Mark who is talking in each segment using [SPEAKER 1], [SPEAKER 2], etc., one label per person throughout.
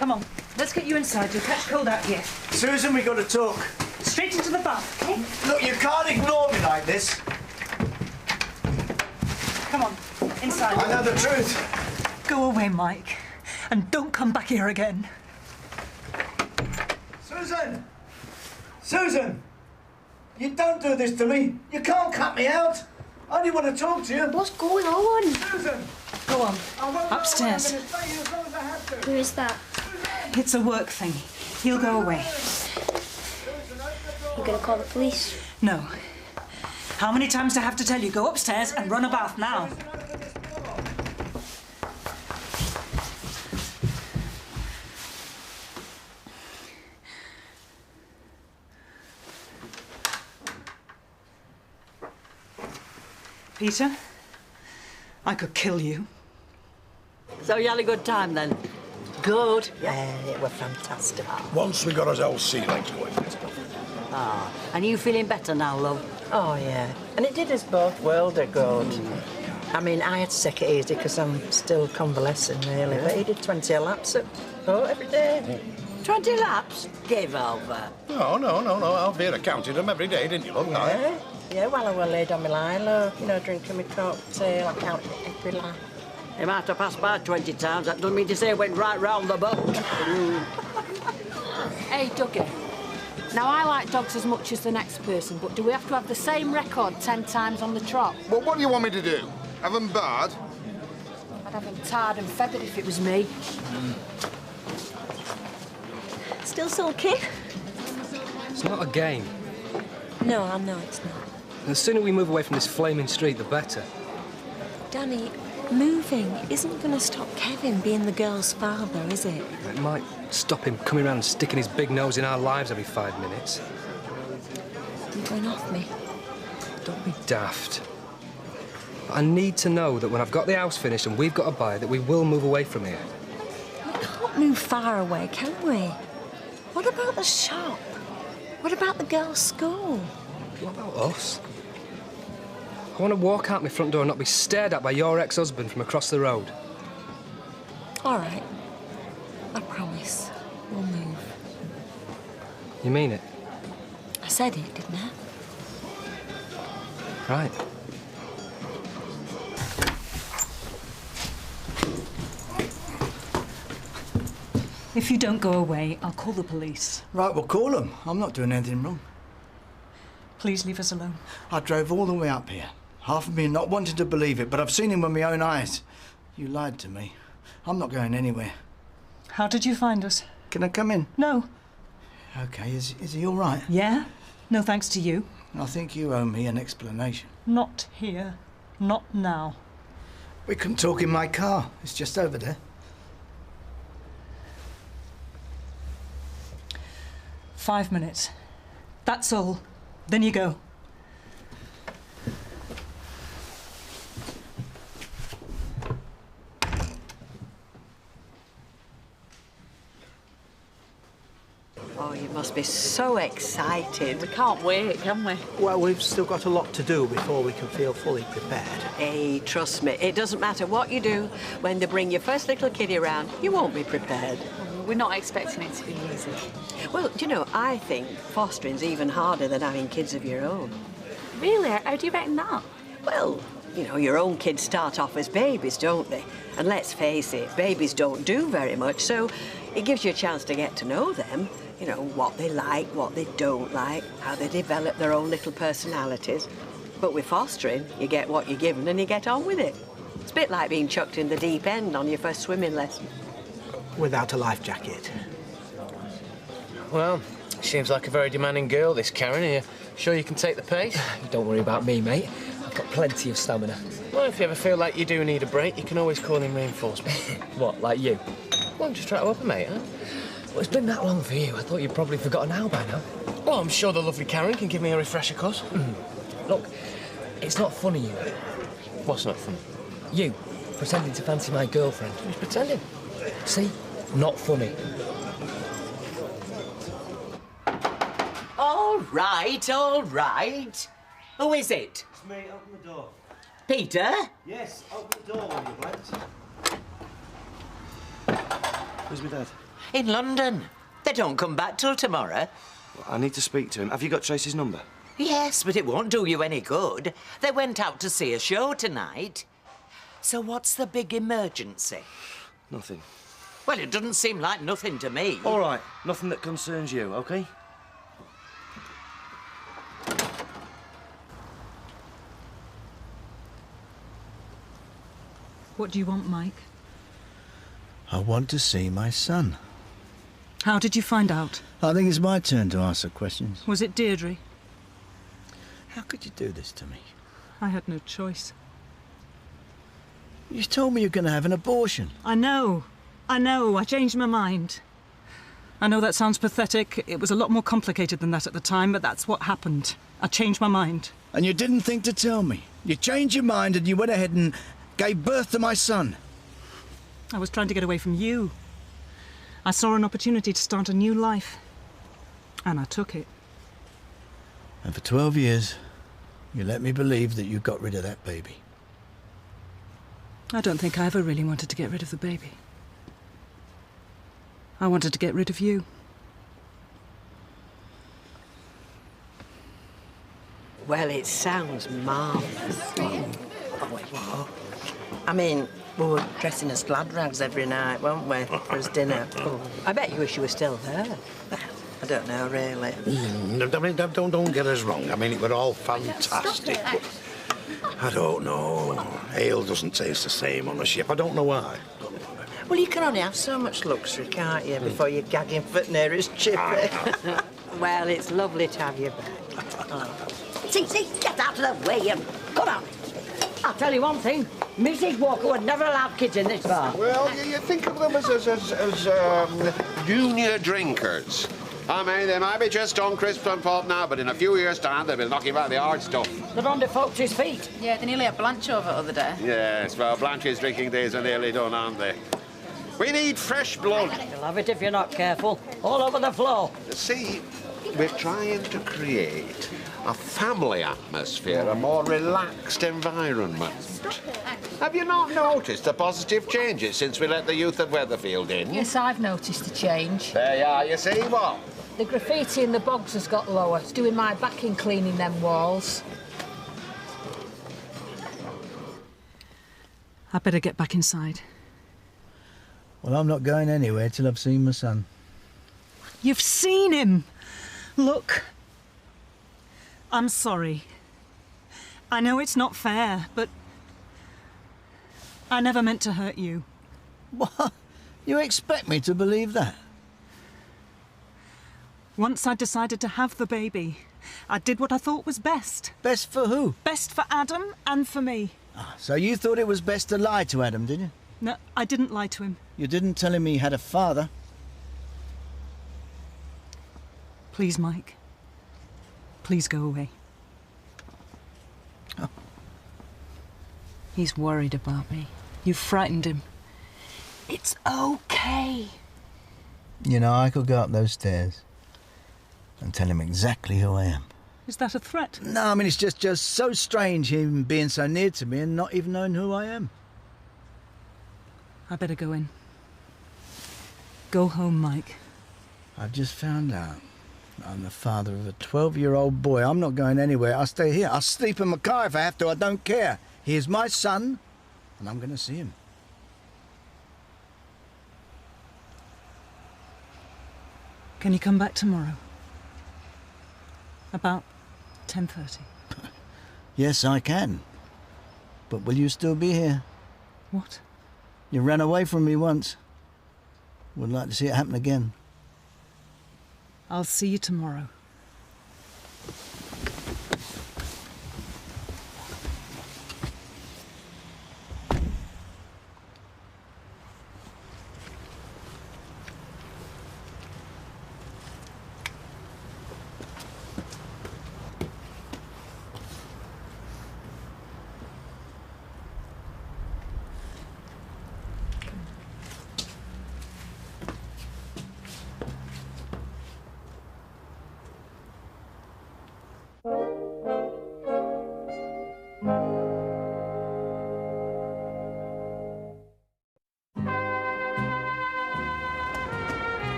[SPEAKER 1] Come on, let's get you inside. You'll catch cold out here.
[SPEAKER 2] Susan, we got to talk.
[SPEAKER 1] Straight into the bath, okay?
[SPEAKER 2] Look, you can't ignore me like this.
[SPEAKER 1] Come on, inside.
[SPEAKER 2] I know the truth.
[SPEAKER 1] Go away, Mike, and don't come back here again.
[SPEAKER 2] Susan! Susan! You don't do this to me. You can't cut me out. I only want to talk to you.
[SPEAKER 3] What's going on?
[SPEAKER 2] Susan!
[SPEAKER 1] Go on, upstairs.
[SPEAKER 3] Who is that?
[SPEAKER 1] It's a work thing. He'll go away.
[SPEAKER 3] You gonna call the police?
[SPEAKER 1] No. How many times do I have to tell you? Go upstairs and run a bath now. Peter, I could kill you.
[SPEAKER 4] So you had a good time then? Good. Yeah, it was fantastic.
[SPEAKER 5] Once we got ourselves sea legs going.
[SPEAKER 4] Ah, and you feeling better now, love?
[SPEAKER 6] Oh, yeah. And it did us both world of good. I mean, I had to take it easy because I'm still convalescing, really. But he did 20 laps at boat every day.
[SPEAKER 4] 20 laps? Give over.
[SPEAKER 5] No. Alvira counted them every day, didn't you, love?
[SPEAKER 6] Yeah. Yeah, while I was laid on my lilo, you know, drinking my cocktail, I counted every lap.
[SPEAKER 4] He might have passed by 20 times. That doesn't mean to say it went right round the boat.
[SPEAKER 7] Hey, Dougie. Now, I like dogs as much as the next person, but do we have to have the same record 10 times on the trot?
[SPEAKER 8] Well, what do you want me to do? Have them barred?
[SPEAKER 7] I'd have them tarred and feathered if it was me.
[SPEAKER 9] Still sulky?
[SPEAKER 10] It's not a game.
[SPEAKER 9] No, I know it's not.
[SPEAKER 10] The sooner we move away from this flaming street, the better.
[SPEAKER 9] Danny, moving isn't going to stop Kevin being the girl's father, is it?
[SPEAKER 10] It might stop him coming around and sticking his big nose in our lives every 5 minutes.
[SPEAKER 9] You're going off me.
[SPEAKER 10] Don't be daft. But I need to know that when I've got the house finished and we've got a buyer, that we will move away from here.
[SPEAKER 9] We can't move far away, can we? What about the shop? What about the girls' school?
[SPEAKER 10] What about us? I want to walk out my front door and not be stared at by your ex-husband from across the road.
[SPEAKER 9] All right. I promise. We'll move.
[SPEAKER 10] You mean it?
[SPEAKER 9] I said it, didn't I?
[SPEAKER 10] Right.
[SPEAKER 1] If you don't go away, I'll call the police.
[SPEAKER 2] Right, well, call them. I'm not doing anything wrong.
[SPEAKER 1] Please leave us alone.
[SPEAKER 2] I drove all the way up here. Half of me not wanting to believe it, but I've seen him with my own eyes. You lied to me. I'm not going anywhere.
[SPEAKER 1] How did you find us?
[SPEAKER 2] Can I come in?
[SPEAKER 1] No.
[SPEAKER 2] OK, is he all right?
[SPEAKER 1] Yeah? No thanks to you.
[SPEAKER 2] I think you owe me an explanation.
[SPEAKER 1] Not here. Not now.
[SPEAKER 2] We can talk in my car. It's just over there.
[SPEAKER 1] 5 minutes. That's all. Then you go.
[SPEAKER 4] Oh, you must be so excited. We can't wait, can we?
[SPEAKER 11] Well, we've still got a lot to do before we can feel fully prepared.
[SPEAKER 4] Hey, trust me, it doesn't matter what you do. When they bring your first little kiddie around, you won't be prepared.
[SPEAKER 7] We're not expecting it to be easy.
[SPEAKER 4] Well, do you know, I think fostering's even harder than having kids of your own.
[SPEAKER 7] Really? How do you reckon that?
[SPEAKER 4] Well, you know, your own kids start off as babies, don't they? And let's face it, babies don't do very much, so it gives you a chance to get to know them. You know, what they like, what they don't like, how they develop their own little personalities. But with fostering, you get what you're given and you get on with it. It's a bit like being chucked in the deep end on your first swimming lesson.
[SPEAKER 11] Without a life jacket.
[SPEAKER 12] Well, seems like a very demanding girl, this Karen. Are you sure you can take the pace?
[SPEAKER 13] Don't worry about me, mate. I've got plenty of stamina.
[SPEAKER 12] Well, if you ever feel like you do need a break, you can always call in reinforcements.
[SPEAKER 13] What, like you?
[SPEAKER 12] Well, just try to help a mate, huh?
[SPEAKER 13] Well, it's been that long for you. I thought you'd probably forgotten how by now.
[SPEAKER 12] Well, I'm sure the lovely Karen can give me a refresher course.
[SPEAKER 13] Look, it's not funny, you know.
[SPEAKER 12] What's not funny?
[SPEAKER 13] You, pretending to fancy my girlfriend.
[SPEAKER 12] Who's pretending?
[SPEAKER 13] See? Not funny.
[SPEAKER 14] All right, all right. Who is it?
[SPEAKER 11] It's me, open the door.
[SPEAKER 14] Peter?
[SPEAKER 11] Yes, open the door when you went. Where's my dad?
[SPEAKER 14] In London. They don't come back till tomorrow.
[SPEAKER 11] Well, I need to speak to him. Have you got Tracy's number?
[SPEAKER 14] Yes, but it won't do you any good. They went out to see a show tonight. So what's the big emergency?
[SPEAKER 11] Nothing.
[SPEAKER 14] Well, it doesn't seem like nothing to me.
[SPEAKER 11] All right, nothing that concerns you, OK?
[SPEAKER 1] What do you want, Mike?
[SPEAKER 2] I want to see my son.
[SPEAKER 1] How did you find out?
[SPEAKER 2] I think it's my turn to ask the questions.
[SPEAKER 1] Was it Deirdre?
[SPEAKER 2] How could you do this to me?
[SPEAKER 1] I had no choice.
[SPEAKER 2] You told me you're going to have an abortion.
[SPEAKER 1] I know. I changed my mind. I know that sounds pathetic. It was a lot more complicated than that at the time, but that's what happened. I changed my mind.
[SPEAKER 2] And you didn't think to tell me. You changed your mind and you went ahead and gave birth to my son.
[SPEAKER 1] I was trying to get away from you. I saw an opportunity to start a new life. And I took it.
[SPEAKER 2] And for 12 years, you let me believe that you got rid of that baby.
[SPEAKER 1] I don't think I ever really wanted to get rid of the baby. I wanted to get rid of you.
[SPEAKER 4] Well, it sounds marvellous. I mean, we were dressing as glad rags every night, weren't we, for his dinner? Oh, I bet you wish you were still there. I don't know, really.
[SPEAKER 5] I mean, don't get us wrong. I mean, it were all fantastic, but I don't know. Ale doesn't taste the same on a ship. I don't know why.
[SPEAKER 4] Well, you can only have so much luxury, can't you, before you're gagging for nearest chippy? Well, it's lovely to have you back.
[SPEAKER 15] See, get out of the way and come on. I'll tell you one thing, Mrs. Walker would never allow kids in this bar.
[SPEAKER 8] Well, you think of them as junior drinkers. I mean, they might be just on crisp and pop now, but in a few years' time, they'll be knocking about the hard stuff.
[SPEAKER 15] They're on the folks' feet.
[SPEAKER 16] Yeah, they nearly had Blanche over the other day.
[SPEAKER 8] Yes, well, Blanche's drinking days are nearly done, aren't they? We need fresh blood.
[SPEAKER 15] You'll have it if you're not careful. All over the floor.
[SPEAKER 8] See, we're trying to create a family atmosphere, a more relaxed environment. Have you not noticed the positive changes since we let the youth of Weatherfield in?
[SPEAKER 7] Yes, I've noticed a change.
[SPEAKER 8] There you are, you see what?
[SPEAKER 7] The graffiti in the bogs has got lower. It's doing my back in cleaning them walls.
[SPEAKER 1] I better get back inside.
[SPEAKER 2] Well, I'm not going anywhere till I've seen my son.
[SPEAKER 1] You've seen him! Look. I'm sorry. I know it's not fair, but I never meant to hurt you.
[SPEAKER 2] What? You expect me to believe that?
[SPEAKER 1] Once I decided to have the baby, I did what I thought was best.
[SPEAKER 2] Best for who?
[SPEAKER 1] Best for Adam and for me.
[SPEAKER 2] So you thought it was best to lie to Adam, did you?
[SPEAKER 1] No, I didn't lie to him.
[SPEAKER 2] You didn't tell him he had a father.
[SPEAKER 1] Please, Mike. Please go away.
[SPEAKER 2] Oh.
[SPEAKER 1] He's worried about me. You've frightened him. It's okay.
[SPEAKER 2] You know, I could go up those stairs and tell him exactly who I am.
[SPEAKER 1] Is that a threat?
[SPEAKER 2] No, I mean, it's just so strange him being so near to me and not even knowing who I am.
[SPEAKER 1] I better go in. Go home, Mike.
[SPEAKER 2] I've just found out I'm the father of a 12-year-old boy. I'm not going anywhere. I'll stay here. I'll sleep in my car if I have to. I don't care. He is my son, and I'm going to see him.
[SPEAKER 1] Can you come back tomorrow? About 10:30.
[SPEAKER 2] Yes, I can. But will you still be here?
[SPEAKER 1] What?
[SPEAKER 2] You ran away from me once. Would like to see it happen again.
[SPEAKER 1] I'll see you tomorrow.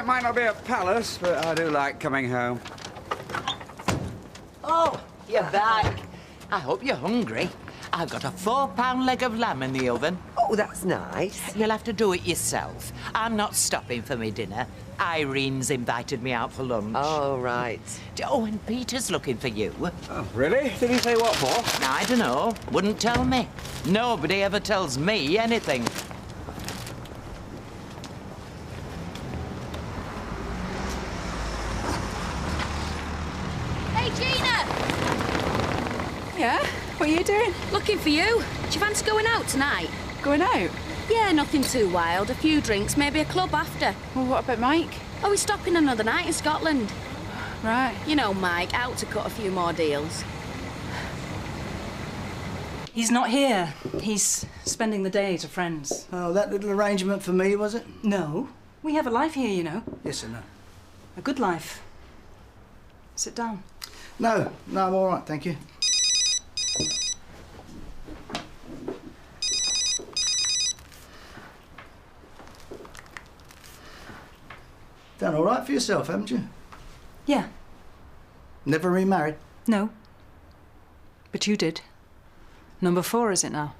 [SPEAKER 17] it might not be a palace, but I do like coming home.
[SPEAKER 14] Oh, you're back. I hope you're hungry. I've got a 4-pound leg of lamb in the oven.
[SPEAKER 15] Oh, that's nice.
[SPEAKER 14] You'll have to do it yourself. I'm not stopping for me dinner. Irene's invited me out for lunch.
[SPEAKER 15] Oh, right.
[SPEAKER 14] Oh, and Peter's looking for you.
[SPEAKER 17] Oh, really? Did he say what for?
[SPEAKER 14] I don't know. Wouldn't tell me. Nobody ever tells me anything.
[SPEAKER 18] Hey, Gina!
[SPEAKER 16] Yeah? What are you doing?
[SPEAKER 18] Looking for you. Do you fancy going out tonight?
[SPEAKER 16] Going out?
[SPEAKER 18] Yeah, nothing too wild. A few drinks, maybe a club after.
[SPEAKER 16] Well, what about Mike?
[SPEAKER 18] Oh, we're stopping another night in Scotland.
[SPEAKER 16] Right.
[SPEAKER 18] You know Mike, out to cut a few more deals.
[SPEAKER 1] He's not here. He's spending the day at a friend's.
[SPEAKER 2] Oh, that little arrangement for me, was it?
[SPEAKER 1] No. We have a life here, you know.
[SPEAKER 2] Yes, I know.
[SPEAKER 1] A good life. Sit down.
[SPEAKER 2] No, I'm all right, thank you. Done all right for yourself, haven't you?
[SPEAKER 1] Yeah.
[SPEAKER 2] Never remarried?
[SPEAKER 1] No. But you did. Number 4, is it now?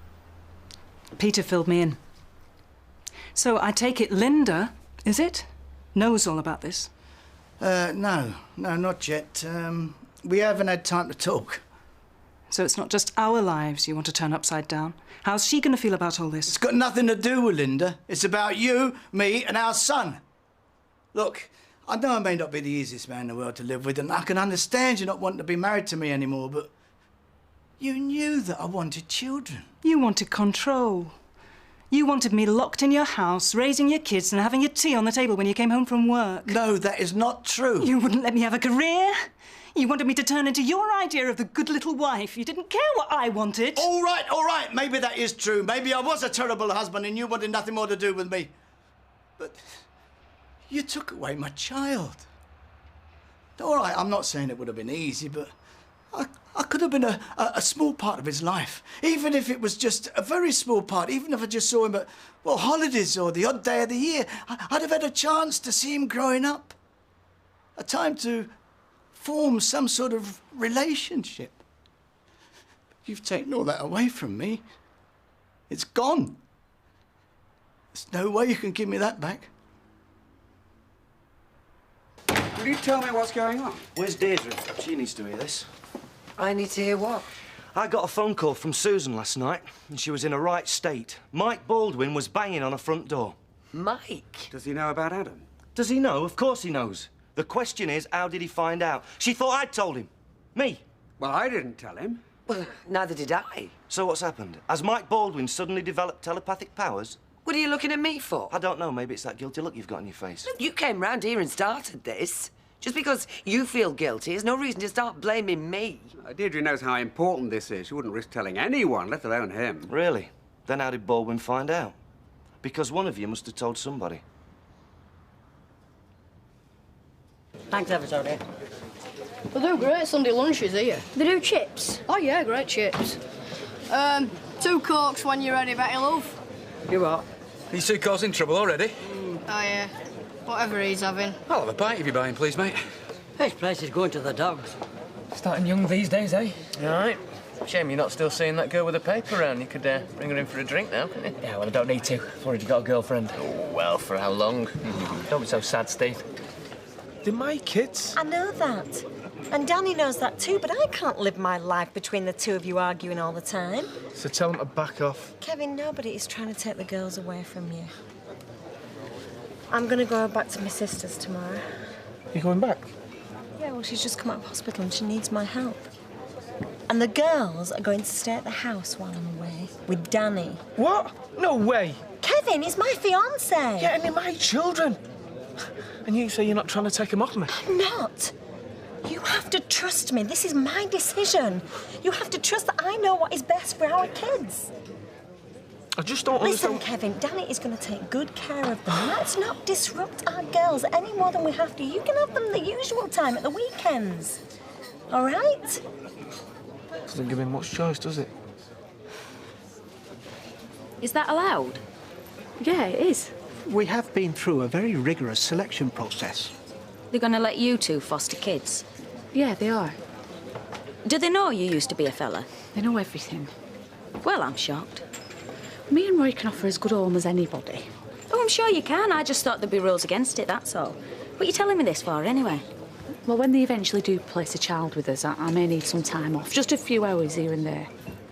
[SPEAKER 1] Peter filled me in. So I take it Linda, is it? Knows all about this?
[SPEAKER 2] No, not yet. We haven't had time to talk.
[SPEAKER 1] So it's not just our lives you want to turn upside down? How's she going to feel about all this?
[SPEAKER 2] It's got nothing to do with Linda. It's about you, me, and our son. Look, I know I may not be the easiest man in the world to live with, and I can understand you not wanting to be married to me anymore, but you knew that I wanted children.
[SPEAKER 1] You wanted control. You wanted me locked in your house, raising your kids and having your tea on the table when you came home from work.
[SPEAKER 2] No, that is not true.
[SPEAKER 1] You wouldn't let me have a career. You wanted me to turn into your idea of the good little wife. You didn't care what I wanted.
[SPEAKER 2] All right. Maybe that is true. Maybe I was a terrible husband and you wanted nothing more to do with me. But you took away my child. All right, I'm not saying it would have been easy, but I could have been a small part of his life. Even if it was just a very small part, even if I just saw him at, well, holidays or the odd day of the year, I'd have had a chance to see him growing up. A time to form some sort of relationship. You've taken all that away from me. It's gone. There's no way you can give me that back.
[SPEAKER 17] Will you tell me what's going on?
[SPEAKER 19] Where's Deirdre? She needs to hear this.
[SPEAKER 15] I need to hear what?
[SPEAKER 19] I got a phone call from Susan last night, and she was in a right state. Mike Baldwin was banging on her front door.
[SPEAKER 15] Mike?
[SPEAKER 17] Does he know about Adam?
[SPEAKER 19] Does he know? Of course he knows. The question is, how did he find out? She thought I'd told him. Me.
[SPEAKER 17] Well, I didn't tell him.
[SPEAKER 15] Well, neither did I.
[SPEAKER 19] So what's happened? Has Mike Baldwin suddenly developed telepathic powers?
[SPEAKER 15] What are you looking at me for?
[SPEAKER 19] I don't know. Maybe it's that guilty look you've got on your face.
[SPEAKER 15] You came round here and started this. Just because you feel guilty is no reason to start blaming me.
[SPEAKER 17] Deirdre knows how important this is. She wouldn't risk telling anyone, let alone him.
[SPEAKER 19] Really? Then how did Baldwin find out? Because one of you must have told somebody.
[SPEAKER 15] Thanks ever so much.
[SPEAKER 20] They do great Sunday lunches here.
[SPEAKER 3] They do chips?
[SPEAKER 20] Oh, yeah, great chips. 2 Cokes when you're ready, Betty Love.
[SPEAKER 17] You what?
[SPEAKER 21] These 2 cars in trouble already?
[SPEAKER 20] Oh, yeah. Whatever he's having.
[SPEAKER 21] I'll have a pint if you're buying, please, mate.
[SPEAKER 15] This place is going to the dogs.
[SPEAKER 13] Starting young these days, eh? All right. Shame you're not still seeing that girl with a paper around. You could bring her in for a drink now, couldn't you?
[SPEAKER 12] Yeah, well, I don't need to. I've already got a girlfriend.
[SPEAKER 13] Oh, well, for how long?
[SPEAKER 12] Don't be so sad, Steve.
[SPEAKER 21] They're my kids.
[SPEAKER 9] I know that. And Danny knows that too, but I can't live my life between the two of you arguing all the time.
[SPEAKER 21] So tell them to back off.
[SPEAKER 9] Kevin, nobody is trying to take the girls away from you. I'm going to go back to my sister's tomorrow.
[SPEAKER 21] You going back?
[SPEAKER 9] Yeah, well, she's just come out of hospital and she needs my help. And the girls are going to stay at the house while I'm away with Danny.
[SPEAKER 21] What? No way.
[SPEAKER 9] Kevin, he's my fiancé.
[SPEAKER 21] Yeah, and they're my children. And you say you're not trying to take them off me?
[SPEAKER 9] I'm not. You have to trust me. This is my decision. You have to trust that I know what is best for our kids.
[SPEAKER 21] I just don't
[SPEAKER 9] Listen,
[SPEAKER 21] understand.
[SPEAKER 9] Kevin, Danny is going to take good care of them. Let's not disrupt our girls any more than we have to. You can have them the usual time at the weekends. All right?
[SPEAKER 21] Doesn't give him much choice, does it?
[SPEAKER 18] Is that allowed?
[SPEAKER 3] Yeah, it is.
[SPEAKER 11] We have been through a very rigorous selection process.
[SPEAKER 18] They're going to let you two foster kids?
[SPEAKER 16] Yeah, they are.
[SPEAKER 18] Do they know you used to be a fella?
[SPEAKER 16] They know everything.
[SPEAKER 18] Well, I'm shocked.
[SPEAKER 16] Me and Roy can offer as good a home as anybody.
[SPEAKER 18] Oh, I'm sure you can. I just thought there'd be rules against it, that's all. What are you telling me this for, anyway?
[SPEAKER 16] Well, when they eventually do place a child with us, I may need some time off. Just a few hours here and there.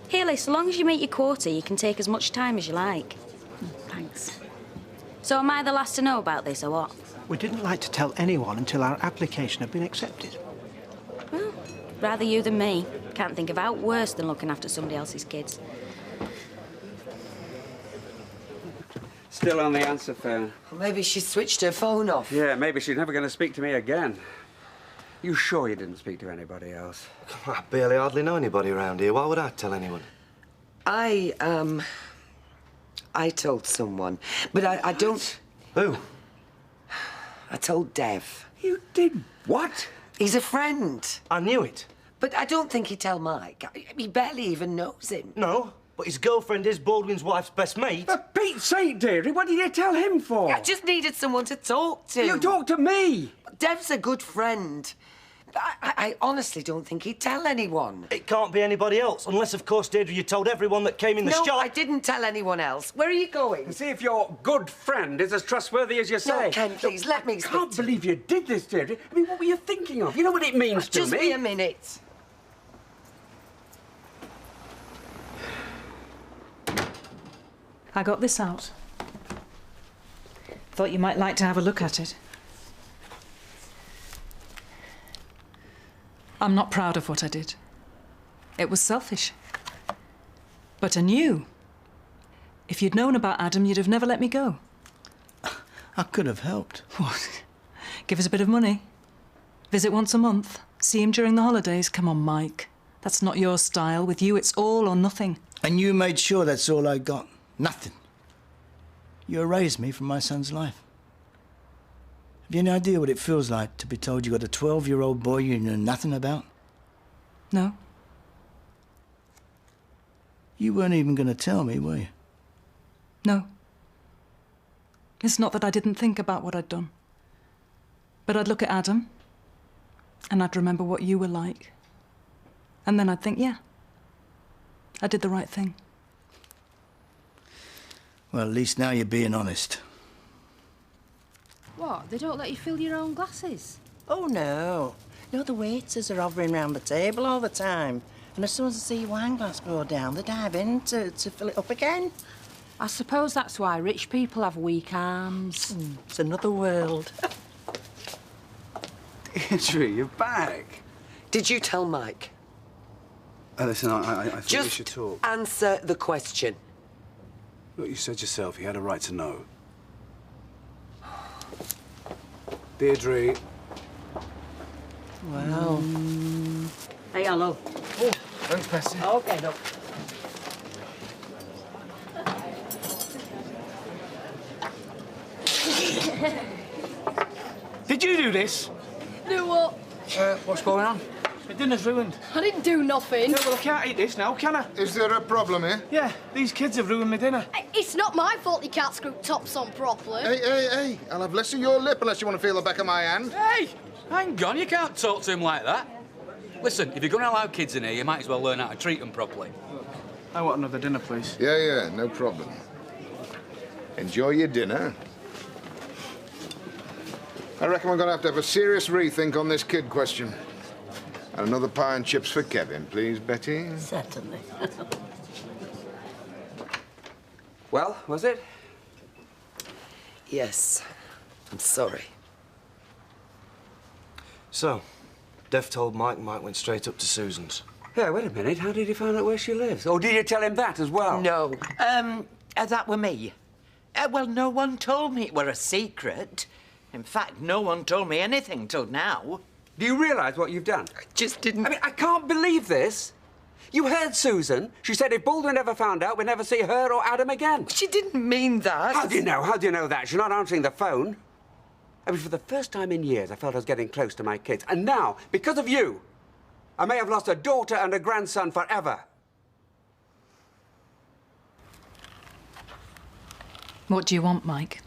[SPEAKER 18] Haley, so long as you meet your quota, you can take as much time as you like.
[SPEAKER 16] Thanks.
[SPEAKER 18] So am I the last to know about this, or what?
[SPEAKER 11] We didn't like to tell anyone until our application had been accepted.
[SPEAKER 18] Well, rather you than me. Can't think of out worse than looking after somebody else's kids.
[SPEAKER 17] Still on the answer phone.
[SPEAKER 15] Well, maybe she switched her phone off.
[SPEAKER 17] Yeah, maybe she's never going to speak to me again. You sure you didn't speak to anybody else?
[SPEAKER 19] I barely hardly know anybody around here. Why would I tell anyone?
[SPEAKER 15] I told someone, but I don't...
[SPEAKER 19] Who?
[SPEAKER 15] I told Dev.
[SPEAKER 17] You did what?
[SPEAKER 15] He's a friend.
[SPEAKER 19] I knew it.
[SPEAKER 15] But I don't think he'd tell Mike. He barely even knows him.
[SPEAKER 19] No, but his girlfriend is Baldwin's wife's best mate.
[SPEAKER 17] For Pete's sake, Deirdre, what did you tell him for?
[SPEAKER 15] I just needed someone to talk to.
[SPEAKER 17] You talk to me!
[SPEAKER 15] Dev's a good friend. I honestly don't think he'd tell anyone.
[SPEAKER 19] It can't be anybody else, unless, of course, Deirdre, you told everyone that came in the shop.
[SPEAKER 15] No, I didn't tell anyone else. Where are you going?
[SPEAKER 17] See if your good friend is as trustworthy as you say.
[SPEAKER 15] No, Ken, please, let me speak.
[SPEAKER 17] I can't believe you did this, Deirdre. I mean, what were you thinking of? You know what it means to me?
[SPEAKER 15] Just be a minute.
[SPEAKER 1] I got this out. Thought you might like to have a look at it. I'm not proud of what I did. It was selfish. But I knew. If you'd known about Adam, you'd have never let me go.
[SPEAKER 2] I could have helped.
[SPEAKER 1] What? Give us a bit of money? Visit once a month? See him during the holidays? Come on, Mike. That's not your style. With you, it's all or nothing.
[SPEAKER 2] And you made sure that's all I got. Nothing. You erased me from my son's life. Have you any idea what it feels like to be told you got a 12-year-old boy you know nothing about?
[SPEAKER 1] No.
[SPEAKER 2] You weren't even going to tell me, were you?
[SPEAKER 1] No. It's not that I didn't think about what I'd done. But I'd look at Adam, and I'd remember what you were like. And then I'd think, yeah, I did the right thing.
[SPEAKER 2] Well, at least now you're being honest.
[SPEAKER 7] What? They don't let you fill your own glasses?
[SPEAKER 6] Oh, no. No, the waiters are hovering round the table all the time. And as soon as they see your wine glass go down, they dive in to fill it up again.
[SPEAKER 7] I suppose that's why rich people have weak arms.
[SPEAKER 6] It's another world.
[SPEAKER 17] Deirdre, you're back.
[SPEAKER 15] Did you tell Mike?
[SPEAKER 17] Listen, I think
[SPEAKER 15] Just
[SPEAKER 17] we should talk.
[SPEAKER 15] answer the question.
[SPEAKER 17] Look, you said yourself he had a right to know. Deirdre.
[SPEAKER 6] Wow.
[SPEAKER 15] Hey, hello.
[SPEAKER 12] Oh, thanks, Bessie.
[SPEAKER 15] OK, look.
[SPEAKER 21] Did you do this?
[SPEAKER 20] Do what?
[SPEAKER 21] What's going on? The dinner's ruined.
[SPEAKER 20] I didn't do nothing.
[SPEAKER 21] Yeah, well, I can't eat this now, can I?
[SPEAKER 22] Is there a problem here?
[SPEAKER 21] Yeah, these kids have ruined my dinner.
[SPEAKER 20] It's not my fault you can't screw tops on properly.
[SPEAKER 22] Hey, I'll have less of your lip unless you want to feel the back of my hand.
[SPEAKER 23] Hey, hang on, you can't talk to him like that. Listen, if you're going to allow kids in here, you might as well learn how to treat them properly.
[SPEAKER 21] I want another dinner, please.
[SPEAKER 22] Yeah, no problem. Enjoy your dinner. I reckon we're going to have a serious rethink on this kid question. And another pie and chips for Kevin, please, Betty.
[SPEAKER 15] Certainly.
[SPEAKER 17] Well, was it?
[SPEAKER 15] Yes. I'm sorry.
[SPEAKER 19] So, Dev told Mike, Mike went straight up to Susan's.
[SPEAKER 17] Yeah, wait a minute. How did he find out where she lives? Or did you tell him that as well?
[SPEAKER 15] No.
[SPEAKER 14] That were me. Well, no one told me it were a secret. In fact, no one told me anything till now.
[SPEAKER 17] Do you realise what you've done?
[SPEAKER 15] I just didn't...
[SPEAKER 17] I mean, I can't believe this. You heard Susan. She said if Baldwin ever found out, we'd never see her or Adam again.
[SPEAKER 15] She didn't mean that.
[SPEAKER 17] How do you know? How do you know that? She's not answering the phone. I mean, for the first time in years, I felt I was getting close to my kids. And now, because of you, I may have lost a daughter and a grandson forever.
[SPEAKER 1] What do you want, Mike?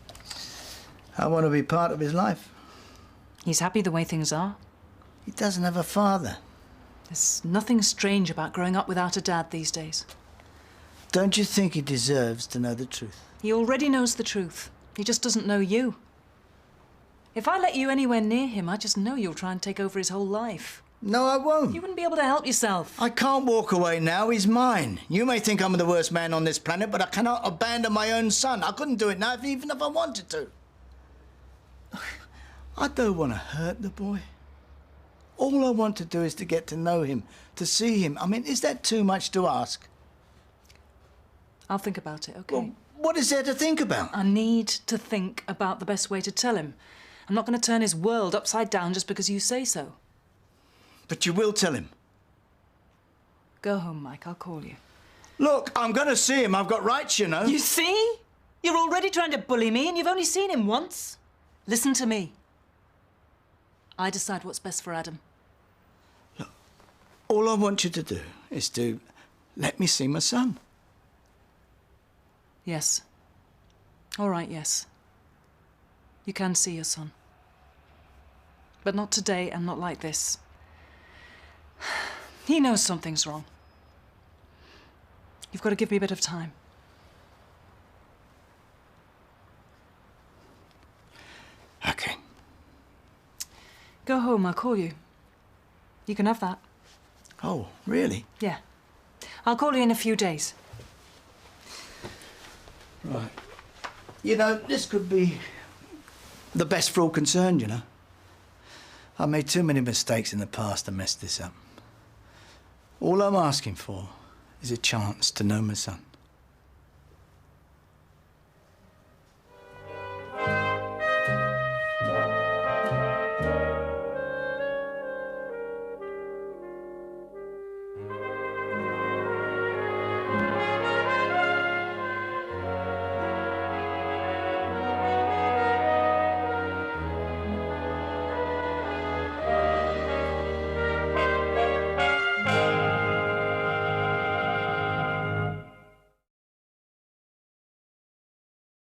[SPEAKER 2] I want to be part of his life.
[SPEAKER 1] He's happy the way things are.
[SPEAKER 2] He doesn't have a father.
[SPEAKER 1] There's nothing strange about growing up without a dad these days.
[SPEAKER 2] Don't you think he deserves to know the truth?
[SPEAKER 1] He already knows the truth. He just doesn't know you. If I let you anywhere near him, I just know you'll try and take over his whole life.
[SPEAKER 2] No, I won't.
[SPEAKER 1] You wouldn't be able to help yourself.
[SPEAKER 2] I can't walk away now. He's mine. You may think I'm the worst man on this planet, but I cannot abandon my own son. I couldn't do it now, even if I wanted to. I don't want to hurt the boy. All I want to do is to get to know him, to see him. I mean, is that too much to ask?
[SPEAKER 1] I'll think about it, OK?
[SPEAKER 2] Well, what is there to think about?
[SPEAKER 1] I need to think about the best way to tell him. I'm not going to turn his world upside down just because you say so.
[SPEAKER 2] But you will tell him.
[SPEAKER 1] Go home, Mike. I'll call you.
[SPEAKER 2] Look, I'm going to see him. I've got rights, you know.
[SPEAKER 1] You see? You're already trying to bully me and you've only seen him once. Listen to me. I decide what's best for Adam.
[SPEAKER 2] Look, all I want you to do is to let me see my son.
[SPEAKER 1] Yes. All right, yes. You can see your son. But not today and not like this. He knows something's wrong. You've got to give me a bit of time.
[SPEAKER 2] OK.
[SPEAKER 1] Go home, I'll call you. You can have that.
[SPEAKER 2] Oh, really?
[SPEAKER 1] Yeah. I'll call you in a few days.
[SPEAKER 2] Right. You know, this could be the best for all concerned, you know. I made too many mistakes in the past to mess this up. All I'm asking for is a chance to know my son.